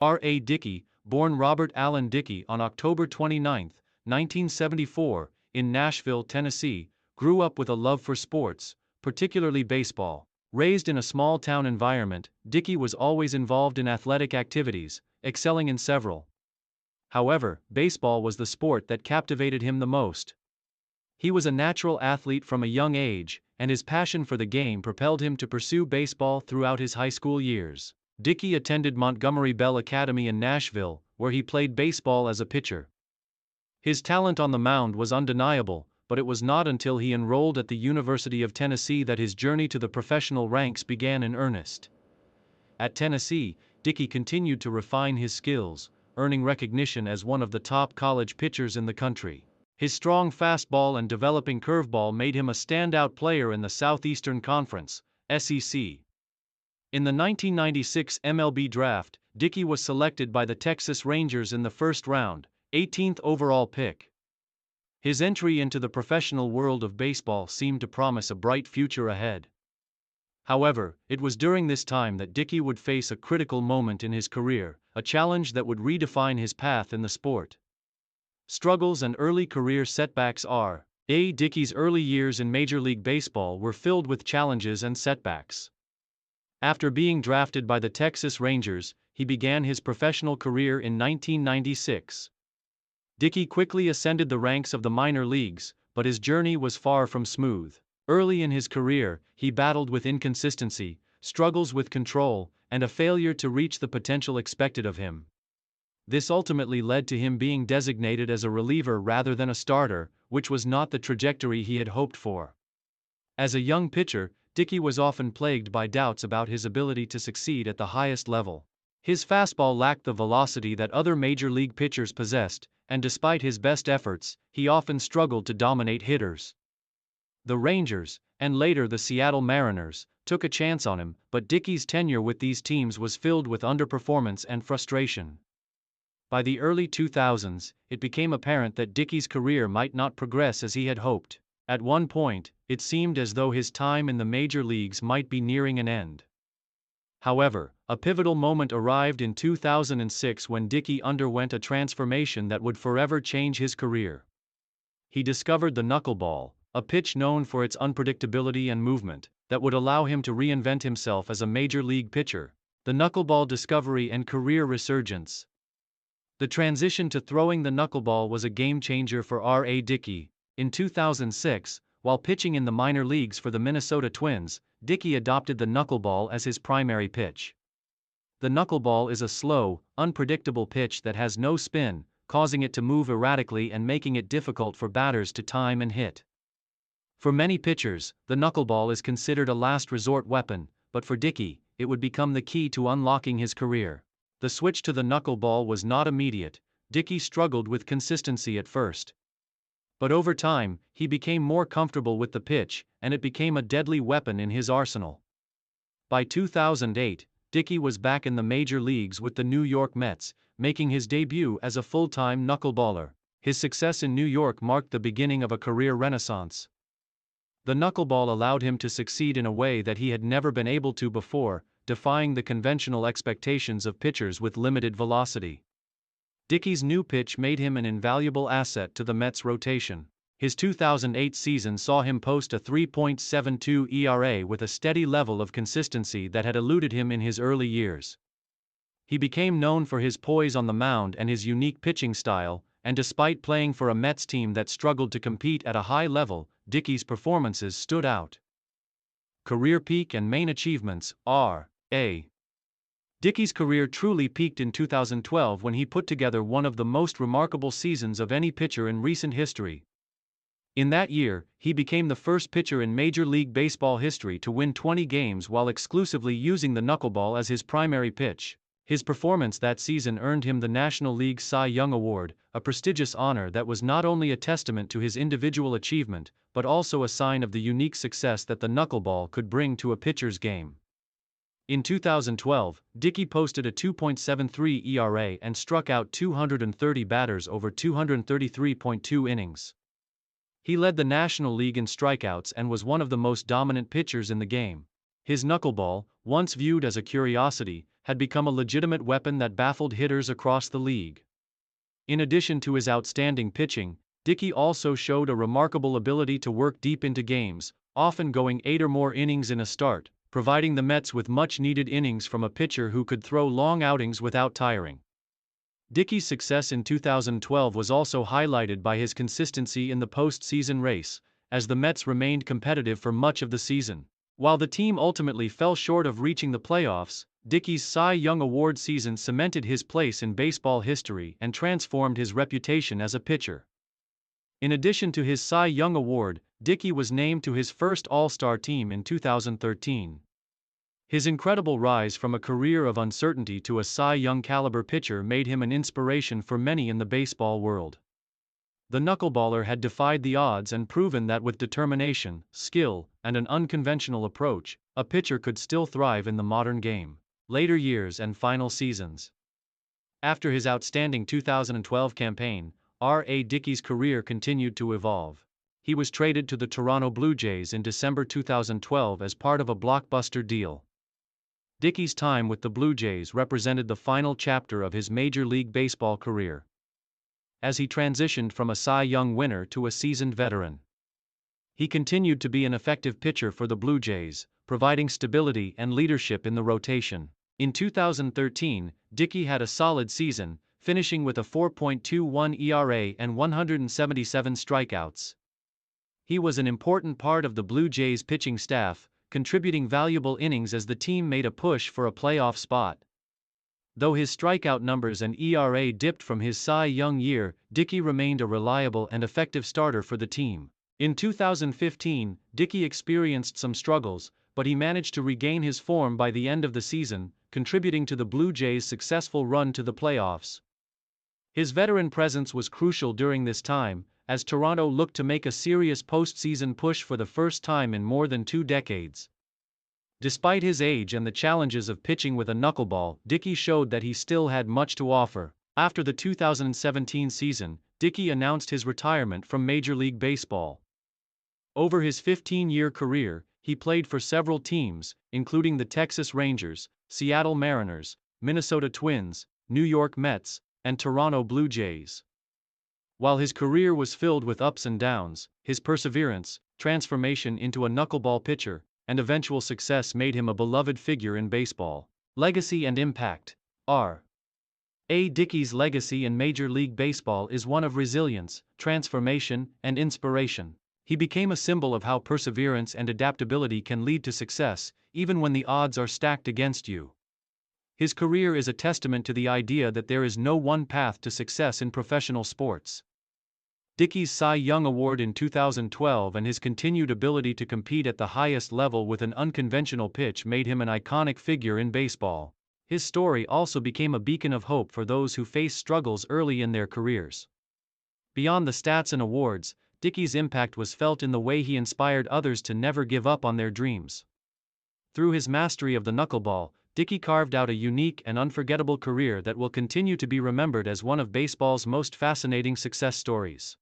R.A. Dickey, born Robert Allen Dickey on October 29, 1974, in Nashville, Tennessee, grew up with a love for sports, particularly baseball. Raised in a small-town environment, Dickey was always involved in athletic activities, excelling in several. However, baseball was the sport that captivated him the most. He was a natural athlete from a young age, and his passion for the game propelled him to pursue baseball throughout his high school years. Dickey attended Montgomery Bell Academy in Nashville, where he played baseball as a pitcher. His talent on the mound was undeniable, but it was not until he enrolled at the University of Tennessee that his journey to the professional ranks began in earnest. At Tennessee, Dickey continued to refine his skills, earning recognition as one of the top college pitchers in the country. His strong fastball and developing curveball made him a standout player in the Southeastern Conference, SEC. In the 1996 MLB Draft, Dickey was selected by the Texas Rangers in the first round, 18th overall pick. His entry into the professional world of baseball seemed to promise a bright future ahead. However, it was during this time that Dickey would face a critical moment in his career, a challenge that would redefine his path in the sport. Struggles and early career setbacks. R.A. Dickey's early years in Major League Baseball were filled with challenges and setbacks. After being drafted by the Texas Rangers, he began his professional career in 1996. Dickey quickly ascended the ranks of the minor leagues, but his journey was far from smooth. Early in his career, he battled with inconsistency, struggles with control, and a failure to reach the potential expected of him. This ultimately led to him being designated as a reliever rather than a starter, which was not the trajectory he had hoped for. As a young pitcher, Dickey was often plagued by doubts about his ability to succeed at the highest level. His fastball lacked the velocity that other major league pitchers possessed, and despite his best efforts, he often struggled to dominate hitters. The Rangers, and later the Seattle Mariners, took a chance on him, but Dickey's tenure with these teams was filled with underperformance and frustration. By the early 2000s, it became apparent that Dickey's career might not progress as he had hoped. At one point, it seemed as though his time in the major leagues might be nearing an end. However, a pivotal moment arrived in 2006 when Dickey underwent a transformation that would forever change his career. He discovered the knuckleball, a pitch known for its unpredictability and movement, that would allow him to reinvent himself as a major league pitcher. The knuckleball discovery and career resurgence. The transition to throwing the knuckleball was a game-changer for R.A. Dickey. In 2006, while pitching in the minor leagues for the Minnesota Twins, Dickey adopted the knuckleball as his primary pitch. The knuckleball is a slow, unpredictable pitch that has no spin, causing it to move erratically and making it difficult for batters to time and hit. For many pitchers, the knuckleball is considered a last resort weapon, but for Dickey, it would become the key to unlocking his career. The switch to the knuckleball was not immediate. Dickey struggled with consistency at first. But over time, he became more comfortable with the pitch, and it became a deadly weapon in his arsenal. By 2008, Dickey was back in the major leagues with the New York Mets, making his debut as a full-time knuckleballer. His success in New York marked the beginning of a career renaissance. The knuckleball allowed him to succeed in a way that he had never been able to before, defying the conventional expectations of pitchers with limited velocity. Dickey's new pitch made him an invaluable asset to the Mets' rotation. His 2008 season saw him post a 3.72 ERA with a steady level of consistency that had eluded him in his early years. He became known for his poise on the mound and his unique pitching style, and despite playing for a Mets team that struggled to compete at a high level, Dickey's performances stood out. Career peak and main achievements. R.A. Dickey's career truly peaked in 2012 when he put together one of the most remarkable seasons of any pitcher in recent history. In that year, he became the first pitcher in Major League Baseball history to win 20 games while exclusively using the knuckleball as his primary pitch. His performance that season earned him the National League Cy Young Award, a prestigious honor that was not only a testament to his individual achievement, but also a sign of the unique success that the knuckleball could bring to a pitcher's game. In 2012, Dickey posted a 2.73 ERA and struck out 230 batters over 233.2 innings. He led the National League in strikeouts and was one of the most dominant pitchers in the game. His knuckleball, once viewed as a curiosity, had become a legitimate weapon that baffled hitters across the league. In addition to his outstanding pitching, Dickey also showed a remarkable ability to work deep into games, often going 8 or more innings in a start, providing the Mets with much-needed innings from a pitcher who could throw long outings without tiring. Dickey's success in 2012 was also highlighted by his consistency in the postseason race, as the Mets remained competitive for much of the season. While the team ultimately fell short of reaching the playoffs, Dickey's Cy Young Award season cemented his place in baseball history and transformed his reputation as a pitcher. In addition to his Cy Young Award, Dickey was named to his first All-Star team in 2013. His incredible rise from a career of uncertainty to a Cy Young caliber pitcher made him an inspiration for many in the baseball world. The knuckleballer had defied the odds and proven that with determination, skill, and an unconventional approach, a pitcher could still thrive in the modern game. Later years and final seasons. After his outstanding 2012 campaign, R.A. Dickey's career continued to evolve. He was traded to the Toronto Blue Jays in December 2012 as part of a blockbuster deal. Dickey's time with the Blue Jays represented the final chapter of his Major League Baseball career, as he transitioned from a Cy Young winner to a seasoned veteran. He continued to be an effective pitcher for the Blue Jays, providing stability and leadership in the rotation. In 2013, Dickey had a solid season, finishing with a 4.21 ERA and 177 strikeouts. He was an important part of the Blue Jays pitching staff, contributing valuable innings as the team made a push for a playoff spot. Though his strikeout numbers and ERA dipped from his Cy Young year, Dickey remained a reliable and effective starter for the team. In 2015, Dickey experienced some struggles, but he managed to regain his form by the end of the season, contributing to the Blue Jays' successful run to the playoffs. His veteran presence was crucial during this time, as Toronto looked to make a serious postseason push for the first time in more than 2 decades. Despite his age and the challenges of pitching with a knuckleball, Dickey showed that he still had much to offer. After the 2017 season, Dickey announced his retirement from Major League Baseball. Over his 15-year career, he played for several teams, including the Texas Rangers, Seattle Mariners, Minnesota Twins, New York Mets, and Toronto Blue Jays. While his career was filled with ups and downs, his perseverance, transformation into a knuckleball pitcher, and eventual success made him a beloved figure in baseball. Legacy and impact. R.A. Dickey's legacy in Major League Baseball is one of resilience, transformation, and inspiration. He became a symbol of how perseverance and adaptability can lead to success, even when the odds are stacked against you. His career is a testament to the idea that there is no one path to success in professional sports. Dickey's Cy Young Award in 2012 and his continued ability to compete at the highest level with an unconventional pitch made him an iconic figure in baseball. His story also became a beacon of hope for those who face struggles early in their careers. Beyond the stats and awards, Dickey's impact was felt in the way he inspired others to never give up on their dreams. Through his mastery of the knuckleball, Dickey carved out a unique and unforgettable career that will continue to be remembered as one of baseball's most fascinating success stories.